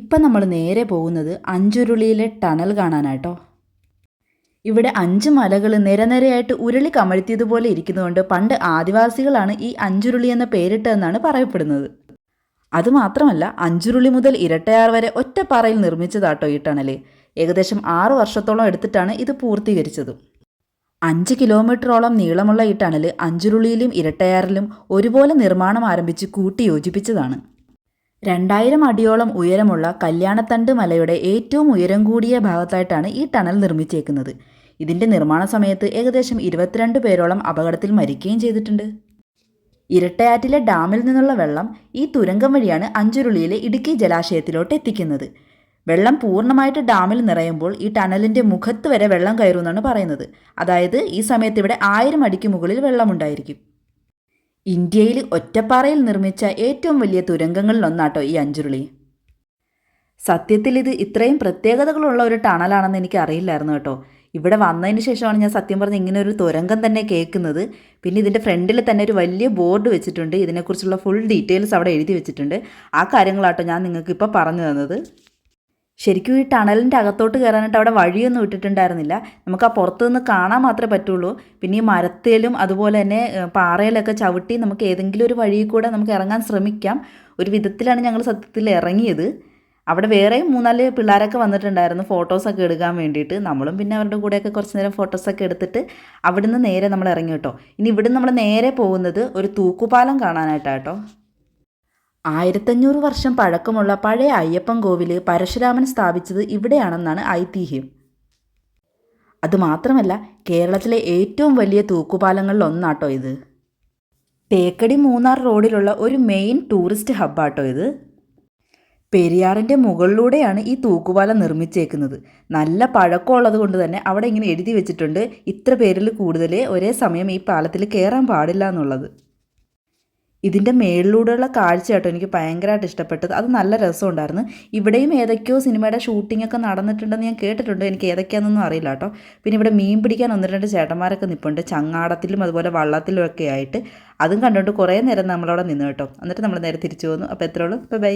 ഇപ്പം നമ്മൾ നേരെ പോകുന്നത് അഞ്ചുരുളിയിലെ ടണൽ കാണാനാട്ടോ. ഇവിടെ 5 മലകൾ നിരനിരയായിട്ട് ഉരുളി കമഴ്ത്തിയതുപോലെ ഇരിക്കുന്നതുകൊണ്ട് പണ്ട് ആദിവാസികളാണ് ഈ അഞ്ചുരുളി എന്ന പേരിട്ടതെന്നാണ് പറയപ്പെടുന്നത്. അതുമാത്രമല്ല, അഞ്ചുരുളി മുതൽ ഇരട്ടയാർ വരെ ഒറ്റപ്പാറയിൽ നിർമ്മിച്ചതാട്ടോ ഈ ടണൽ. ഏകദേശം 6 വർഷത്തോളം എടുത്തിട്ടാണ് ഇത് പൂർത്തീകരിച്ചത്. 5 കിലോമീറ്ററോളം നീളമുള്ള ഈ ടണൽ അഞ്ചുരുളിയിലും ഇരട്ടയാറിലും ഒരുപോലെ നിർമ്മാണം ആരംഭിച്ച് കൂട്ടിയോജിപ്പിച്ചതാണ്. 2000 അടിയോളം ഉയരമുള്ള കല്യാണത്തണ്ട് മലയുടെ ഏറ്റവും ഉയരം കൂടിയ ഭാഗത്തായിട്ടാണ് ഈ ടണൽ നിർമ്മിച്ചേക്കുന്നത്. ഇതിൻ്റെ നിർമ്മാണ സമയത്ത് ഏകദേശം 22 പേരോളം അപകടത്തിൽ മരിക്കുകയും ചെയ്തിട്ടുണ്ട്. ഇരട്ടയാറ്റിലെ ഡാമിൽ നിന്നുള്ള വെള്ളം ഈ തുരങ്കം വഴിയാണ് അഞ്ചുരുളിയിലെ ഇടുക്കി ജലാശയത്തിലോട്ട് എത്തിക്കുന്നത്. വെള്ളം പൂർണ്ണമായിട്ട് ഡാമിൽ നിറയുമ്പോൾ ഈ ടണലിൻ്റെ മുഖത്ത് വരെ വെള്ളം കയറുമെന്നാണ് പറയുന്നത്. അതായത് ഈ സമയത്ത് ഇവിടെ 1000 അടിക്ക് മുകളിൽ വെള്ളമുണ്ടായിരിക്കും. ഇന്ത്യയിൽ ഒറ്റപ്പാറയിൽ നിർമ്മിച്ച ഏറ്റവും വലിയ തുരങ്കങ്ങളിലൊന്നാട്ടോ ഈ അഞ്ചുരുളി. സത്യത്തിൽ ഇത് ഇത്രയും പ്രത്യേകതകളുള്ള ഒരു ടണലാണെന്ന് എനിക്ക് അറിയില്ലായിരുന്നു കേട്ടോ. ഇവിടെ വന്നതിന് ശേഷമാണ് ഞാൻ സത്യം പറഞ്ഞ് ഇങ്ങനെ ഒരു തുരങ്കം തന്നെ കേൾക്കുന്നത്. പിന്നെ ഇതിൻ്റെ ഫ്രണ്ടിൽ തന്നെ ഒരു വലിയ ബോർഡ് വെച്ചിട്ടുണ്ട്. ഇതിനെക്കുറിച്ചുള്ള ഫുൾ ഡീറ്റെയിൽസ് അവിടെ എഴുതി വെച്ചിട്ടുണ്ട്. ആ കാര്യങ്ങളാട്ടോ ഞാൻ നിങ്ങൾക്ക് ഇപ്പോൾ പറഞ്ഞു തന്നത്. ശരിക്കും ഈ ടണലിൻ്റെ അകത്തോട്ട് കയറാനായിട്ട് അവിടെ വഴിയൊന്നും ഇട്ടിട്ടുണ്ടായിരുന്നില്ല. നമുക്ക് ആ പുറത്തു നിന്ന് കാണാൻ മാത്രമേ പറ്റുള്ളൂ. പിന്നെ ഈ മരത്തേലും അതുപോലെ തന്നെ പാറയിലൊക്കെ ചവിട്ടി നമുക്ക് ഏതെങ്കിലും ഒരു വഴിയിൽ കൂടെ നമുക്ക് ഇറങ്ങാൻ ശ്രമിക്കാം. ഒരു വിധത്തിലാണ് ഞങ്ങൾ സത്യത്തിൽ ഇറങ്ങിയത്. അവിടെ വേറെയും 3-4 പിള്ളേരൊക്കെ വന്നിട്ടുണ്ടായിരുന്നു ഫോട്ടോസൊക്കെ എടുക്കാൻ വേണ്ടിയിട്ട്. നമ്മളും പിന്നെ അവരുടെ കൂടെയൊക്കെ കുറച്ച് നേരം ഫോട്ടോസൊക്കെ എടുത്തിട്ട് അവിടുന്ന് നേരെ നമ്മൾ ഇറങ്ങി കേട്ടോ. ഇനി ഇവിടുന്ന് നമ്മൾ നേരെ പോകുന്നത് ഒരു തൂക്കുപാലം കാണാനായിട്ടാട്ടോ. 1500 വർഷം പഴക്കമുള്ള പഴയ അയ്യപ്പൻ കോവിൽ പരശുരാമൻ സ്ഥാപിച്ചത് ഇവിടെയാണെന്നാണ് ഐതിഹ്യം. അതുമാത്രമല്ല, കേരളത്തിലെ ഏറ്റവും വലിയ തൂക്കുപാലങ്ങളിൽ ഒന്നാട്ടോ ഇത്. തേക്കടി മൂന്നാർ റോഡിലുള്ള ഒരു മെയിൻ ടൂറിസ്റ്റ് ഹബ്ബാട്ടോ ഇത്. പെരിയാറിൻ്റെ മുകളിലൂടെയാണ് ഈ തൂക്കുപാലം നിർമ്മിച്ചേക്കുന്നത്. നല്ല പഴക്കമുള്ളത് കൊണ്ട് തന്നെ അവിടെ ഇങ്ങനെ എഴുതി വെച്ചിട്ടുണ്ട്, ഇത്ര പേരിൽ കൂടുതൽ ഒരേ സമയം ഈ പാലത്തിൽ കയറാൻ പാടില്ല എന്നുള്ളത്. ഇതിൻ്റെ മേളിലൂടെയുള്ള കാഴ്ച കേട്ടോ എനിക്ക് ഭയങ്കരമായിട്ട് ഇഷ്ടപ്പെട്ടത്. അത് നല്ല രസമുണ്ടായിരുന്നു. ഇവിടെയും ഏതൊക്കെയോ സിനിമയുടെ ഷൂട്ടിങ്ങൊക്കെ നടന്നിട്ടുണ്ടെന്ന് ഞാൻ കേട്ടിട്ടുണ്ട്. എനിക്ക് ഏതൊക്കെയാണെന്നൊന്നും അറിയില്ല കേട്ടോ. പിന്നെ ഇവിടെ മീൻ പിടിക്കാൻ 1-2 ചേട്ടന്മാരൊക്കെ നിൽപ്പുണ്ട്, ചങ്ങാടത്തിലും അതുപോലെ വള്ളത്തിലും ഒക്കെ ആയിട്ട്. അതും കണ്ടുകൊണ്ട് കുറേ നേരം നമ്മളവിടെ നിന്ന് കേട്ടോ. എന്നിട്ട് നമ്മൾ നേരെ തിരിച്ചു പോന്നു. അപ്പോൾ എത്രയുള്ളൂ. ബൈ.